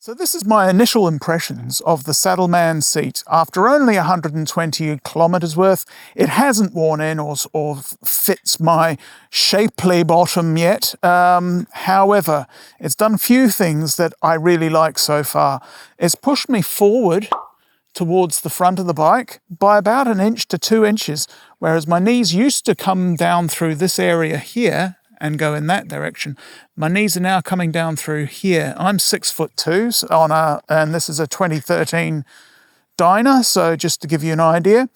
So this is my initial impressions of the Saddleman seat. After only 120 kilometers worth, it hasn't worn in or fits my shapely bottom yet. However, it's done a few things that I really like so far. It's pushed me forward towards the front of the bike by about 1 inch to 2 inches, whereas my knees used to come down through this area here and go in that direction. My knees are now coming down through here. I'm 6'2" and this is a 2013 Dyna, so just to give you an idea.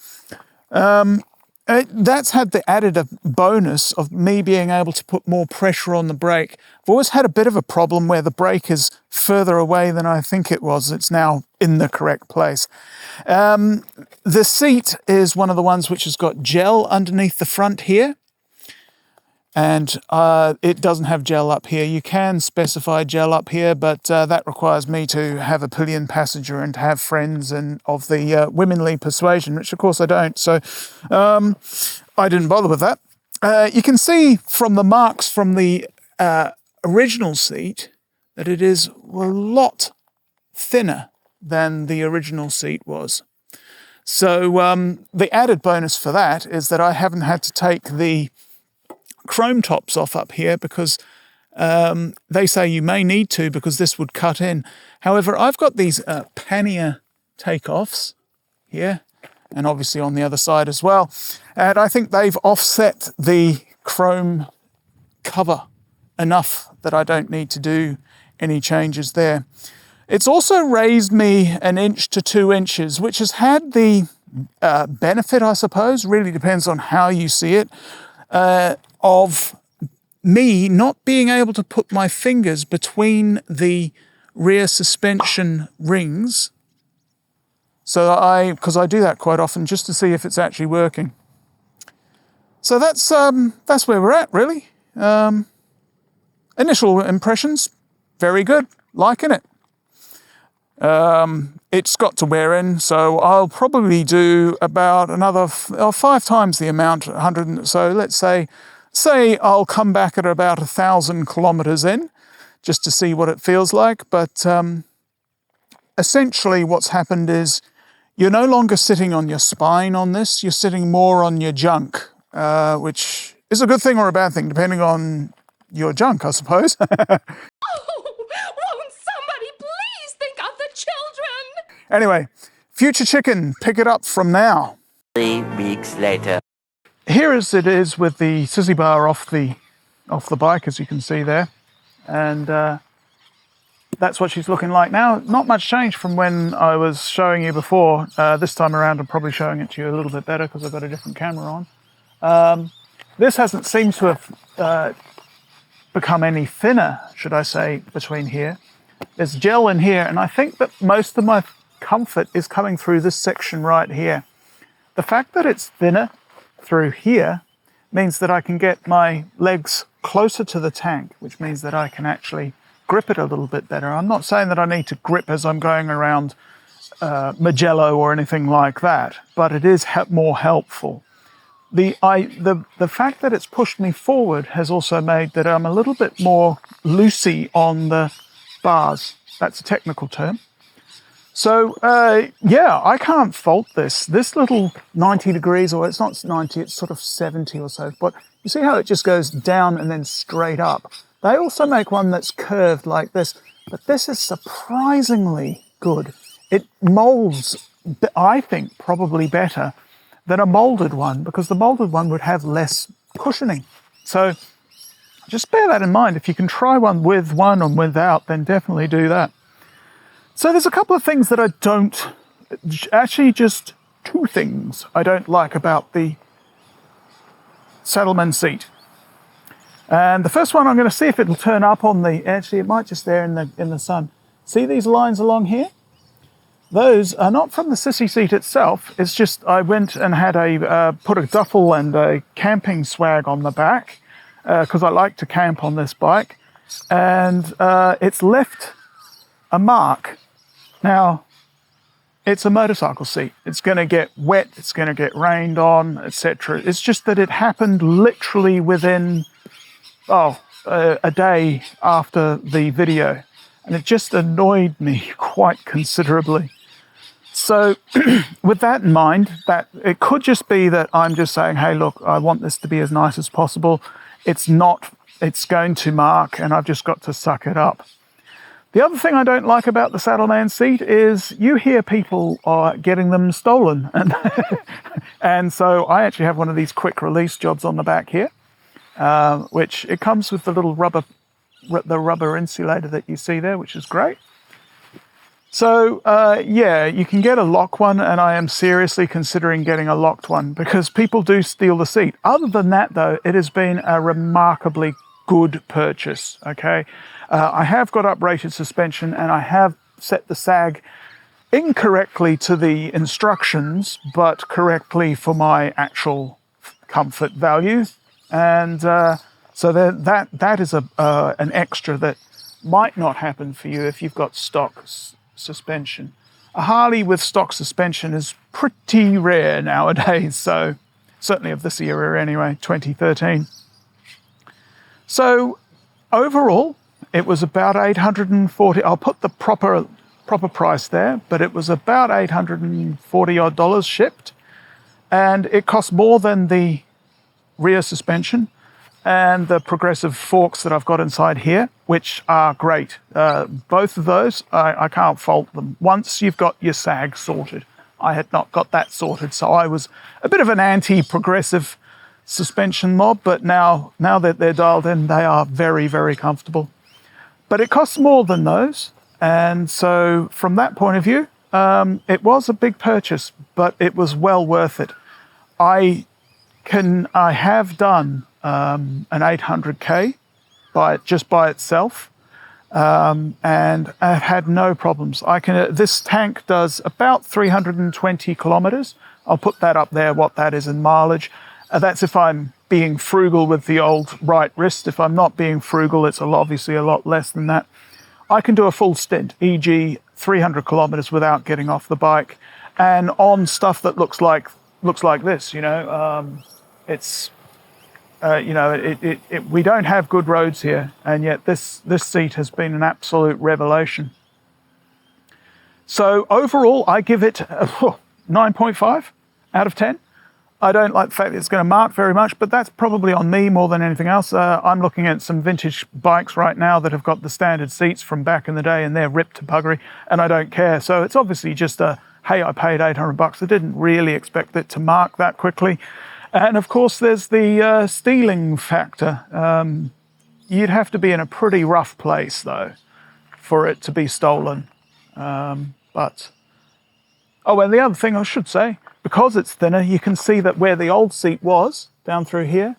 That's had the added bonus of me being able to put more pressure on the brake. I've always had a bit of a problem where the brake is further away than I think it was. It's now in the correct place. The seat is one of the ones which has got gel underneath the front here. And it doesn't have gel up here. You can specify gel up here, but that requires me to have a pillion passenger and to have friends and of the womanly persuasion, which of course I don't. So I didn't bother with that. You can see from the marks from the original seat that it is a lot thinner than the original seat was. So the added bonus for that is that I haven't had to take the chrome tops off up here because they say you may need to because this would cut in. However, I've got these pannier takeoffs here and obviously on the other side as well. And I think they've offset the chrome cover enough that I don't need to do any changes there. It's also raised me 1 inch to 2 inches, which has had the benefit, I suppose, really depends on how you see it, of me not being able to put my fingers between the rear suspension rings. So because I do that quite often just to see if it's actually working. So that's where we're at, really. Initial impressions, very good, liking it. It's got to wear in, so I'll probably do about another 5 times the amount, 100. So let's say I'll come back at about 1,000 kilometers in, just to see what it feels like. But essentially what's happened is you're no longer sitting on your spine on this, you're sitting more on your junk, which is a good thing or a bad thing, depending on your junk, I suppose. Oh, won't somebody please think of the children? Anyway, future chicken, pick it up from now. 3 weeks later. Here as it is with the sissy bar off the bike, as you can see there. And that's what she's looking like now. Not much change from when I was showing you before. This time around I'm probably showing it to you a little bit better because I've got a different camera on. This hasn't seemed to have become any thinner, should I say, between here. There's gel in here, and I think that most of my comfort is coming through this section right here. The fact that it's thinner through here means that I can get my legs closer to the tank, which means that I can actually grip it a little bit better. I'm not saying that I need to grip as I'm going around Magello or anything like that, but it is more helpful. The fact that it's pushed me forward has also made that I'm a little bit more loosey on the bars. That's a technical term. So, yeah, I can't fault this. This little 90 degrees, or it's not 90, it's sort of 70 or so. But you see how it just goes down and then straight up? They also make one that's curved like this, but this is surprisingly good. It molds, I think, probably better than a molded one, because the molded one would have less cushioning. So just bear that in mind. If you can try one with one and without, then definitely do that. So there's a couple of things that I don't, actually just 2 things I don't like about the Saddleman seat. And the first one, I'm going to see if it'll turn up on the, actually it might just there in the sun. See these lines along here? Those are not from the sissy seat itself. It's just I went and had put a duffel and a camping swag on the back because I like to camp on this bike. And it's left a mark. Now, it's a motorcycle seat. It's going to get wet, it's going to get rained on, etc. It's just that it happened literally within, a day after the video. and it just annoyed me quite considerably. So with that in mind, that it could just be that I'm just saying, hey, look, I want this to be as nice as possible. It's not, it's going to mark, and I've just got to suck it up. The other thing I don't like about the Saddleman seat is you hear people are getting them stolen. And so I actually have one of these quick release jobs on the back here, which it comes with the little rubber insulator that you see there, which is great. So yeah, you can get a lock one, and I am seriously considering getting a locked one because people do steal the seat. Other than that, though, it has been a remarkably good purchase, okay? I have got uprated suspension, and I have set the sag incorrectly to the instructions, but correctly for my actual comfort values. And so that is an extra that might not happen for you if you've got stock suspension. A Harley with stock suspension is pretty rare nowadays, so certainly of this era anyway, 2013. So overall, it was about $840. I'll put the proper price there, but it was about $840 odd shipped, and it cost more than the rear suspension and the progressive forks that I've got inside here, which are great. Both of those, I can't fault them. Once you've got your sag sorted, I had not got that sorted, so I was a bit of an anti-progressive suspension mob, but now that they're dialed in, they are very, very comfortable. But it costs more than those, and so from that point of view, it was a big purchase, but it was well worth it. I have done an 800k just by itself, and I've had no problems. This tank does about 320 kilometers. I'll put that up there, what that is in mileage. That's if I'm being frugal with the old right wrist. If I'm not being frugal, it's obviously a lot less than that. I can do a full stint, e.g. 300 kilometers without getting off the bike, and on stuff that looks like this, you know. It's you know, we don't have good roads here, and yet this seat has been an absolute revelation. So overall, I give it 9.5 out of 10. I don't like the fact that it's going to mark very much, but that's probably on me more than anything else. I'm looking at some vintage bikes right now that have got the standard seats from back in the day, and they're ripped to buggery, and I don't care. So it's obviously just hey, I paid $800. I didn't really expect it to mark that quickly. And of course, there's the stealing factor. You'd have to be in a pretty rough place, though, for it to be stolen. And the other thing I should say, because it's thinner, you can see that where the old seat was, down through here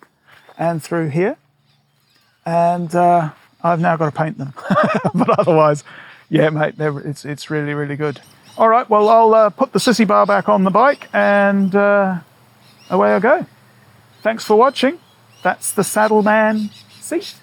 and through here. And I've now got to paint them. But otherwise, yeah, mate, it's really, really good. All right, well, I'll put the sissy bar back on the bike, and away I go. Thanks for watching. That's the Saddleman seat.